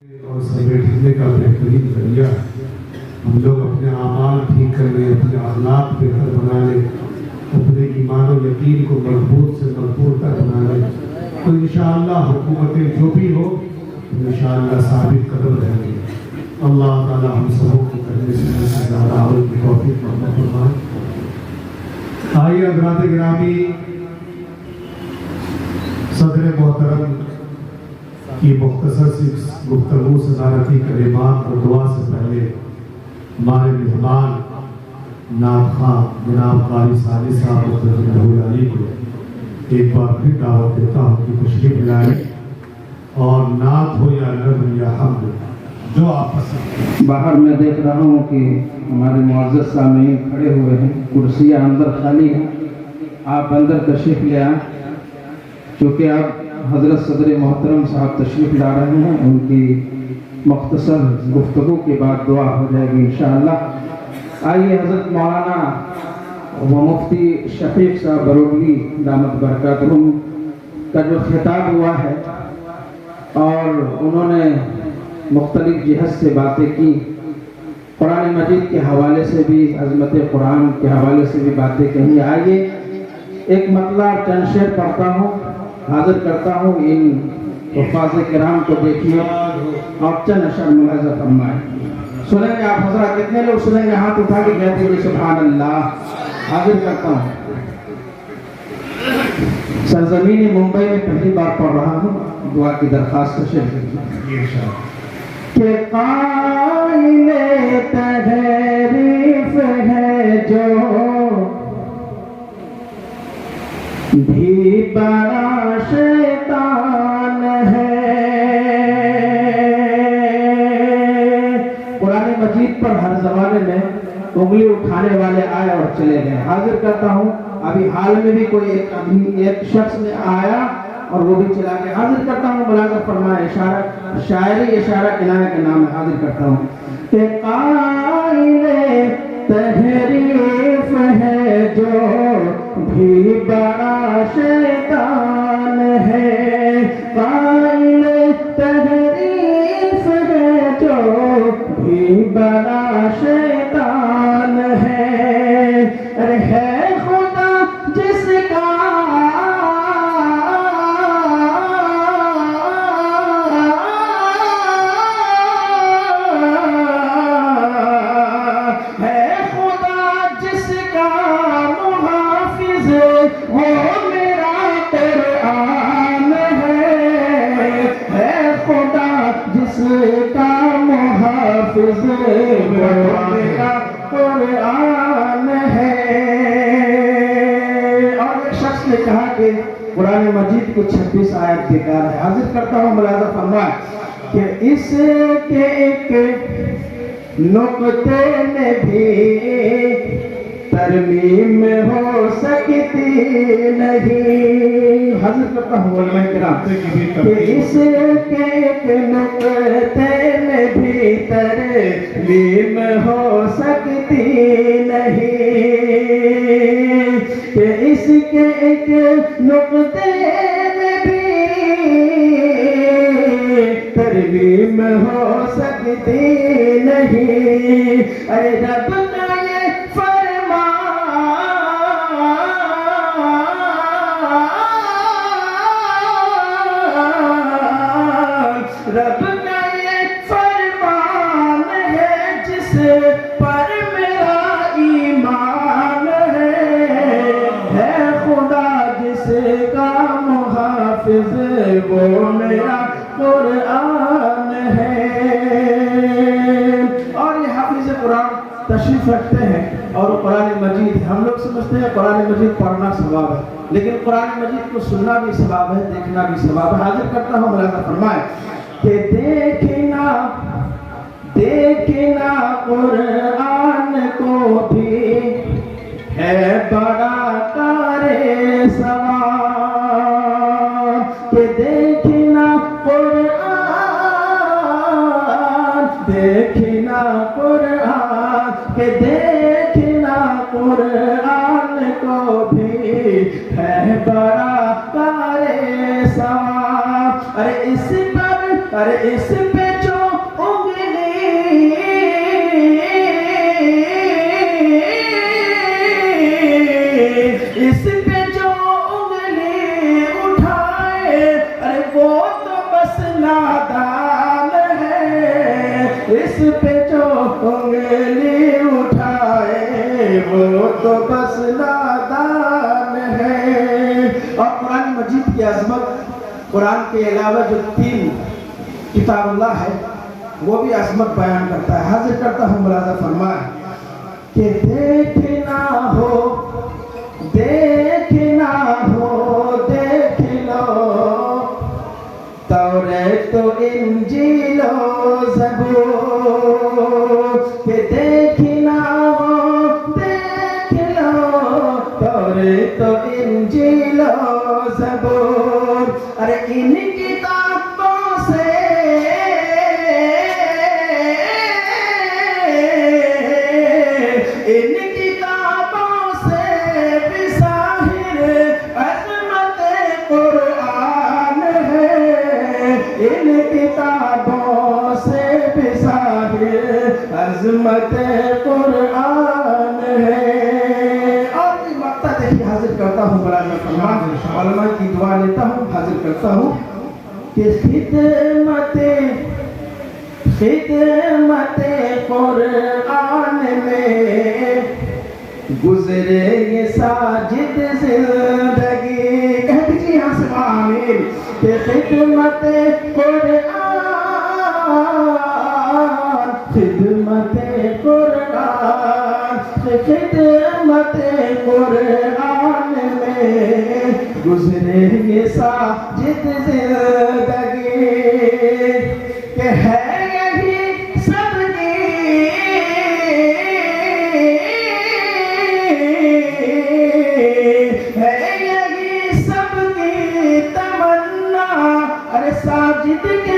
और समेटने का बेहतरीन जरिया। हम लोग अपने आमाल ठीक कर लें, अपने अखलाक बेहतर बना लें, अपने ईमान और यकीन को मजबूत से मजबूत कर बना लें, तो इंशाअल्लाह हुकूमतें जो भी हो इंशाअल्लाह साबित कदम रहेंगे। अल्लाह ताला हम सबों को करने से ज़्यादा अमल की तौफीक अता फरमाए। आइए हज़रात गिरामी, सदर मोहतरम की मुख्तसर सी गुफ्तगू सदारती कलिमात और दुआ से पहले हमारे मेहमान नात खां जनाब कारी साली साहब अली को एक बार फिर दावत देता हूँ कि तशरीफ लाए और नात हो या नज़्म या हम्द जो आप पसंद। बाहर मैं देख रहा हूँ कि हमारे मुअज़्ज़ज़ सामीन खड़े हुए हैं, कुर्सियाँ अंदर खाली हैं, आप अंदर तशरीफ ले आएँ। क्योंकि आप हज़रत सदर मोहतरम साहब तशरीफ़ ला रहे हैं, उनकी मुख्तसर गुफ्तगू के बाद दुआ हो जाएगी इंशाअल्लाह। आइए हज़रत मौलाना व मुफ्ती शफीक साहब बरोगली दामत बरकातहुम का जो खिताब हुआ है और उन्होंने मुख्तलिफ जिहत से बातें की, कुरान मजीद के हवाले से भी, अज़मत कुरान के हवाले से भी बातें कही। आइए एक मतलब चंद शेर पढ़ता हूँ, हाजिर करता हूँ। इन हुफ़ाज़ किराम को देखिए और चंद अशर मुलाज़ा फरमाएं। सुनेंगे आप हज़रात? कितने लोग सुनेंगे? हाथ उठा के कहते हैं सुभान अल्लाह। हाजिर करता हूँ। सरज़मीन मुंबई में पहली बार पढ़ रहा हूँ, दुआ की दरख्वास्त का शेर के काइले तहरीफ है जो भी बड़ा शैतान है। कुरान मजीद पर हर जमाने में उंगली उठाने वाले आए और चले गए। हाजिर करता हूँ, अभी हाल में भी कोई एक शख्स ने आया और वो भी चला गया। हाजिर करता हूँ, मुलाज़ा फरमाए। इशारा शायरी इशारा इलाही के नाम है। हाजिर करता हूँ कि काइले तहरीफ है जो भी बड़ा शैतान है। काइले तहरीफ है जो भी बड़ा शैतान है। अरे है खुदा जिसका जिसका मुहाफ़िज़ मेरा कुरान है। और एक शख्स ने कहा कि कुरान मजीद को 26 आयत बेकार है। हाजिर करता हूँ, मुलाज़ा फरमाए कि इसके एक नुक्ते में भी तरमीम हो सकती नहीं। हाजिर करता हूँ कि इसके एक नुक्ते में भी तरमीम हो सकती नहीं। कि इसके एक नुक्ते में भी तरमीम हो सकती नहीं। अरे रब का ये रब का ये फरमान है जिस पर मेरा ईमान है खुदा जिसका मुहाफ़िज़ वो मेरा कुरान है। और ये हाफिज़ कुरान तशरीफ रखते हैं और कुरान मजीद, हम लोग समझते हैं कुरान मजीद पढ़ना सवाब है, लेकिन कुरान मजीद को सुनना भी सवाब है, देखना भी सवाब है। हाजिर करता हूँ, मुलाज़ा फरमाए कि देखना कुरान को भी है बड़ा कारे सवाब। कि देखना कुरान के देखना कुरान को भी है बड़ा कारे सवाब। अरे इस पे जो जिस पे जो उंगली उठाए वो तो बस नादान है। और कुरान मजीद की अजमत, कुरान के अलावा जो 3 किताबुल्लाह है वो भी अजमत बयान करता है। हाजिर करता हूँ मुलाजा फरमाए कि देखना हो देख लो तौरात तो इंजील ज़बूर के देखना हो देख लो तौरात तो इंजील ज़बूर। अरे इन किताबों से कुरान है। इन किताबों से भी साहिर अज़मत कुरान है। और भी मक्ता देखिए हाजिर करता हूँ मुलाज़ा फरमाए, उलमा की दुआ लेता हूँ, हाजिर करता हूँ कि खिदमत कुरान में गुजरे ये साजिद जिंदगी। कह दीजिए यहाँ से आमीन कि खिदमत कुरान में गुजरे ये साजिद जिंदगी के है यही सबकी है यही सबकी तमन्ना। अरे साजिद के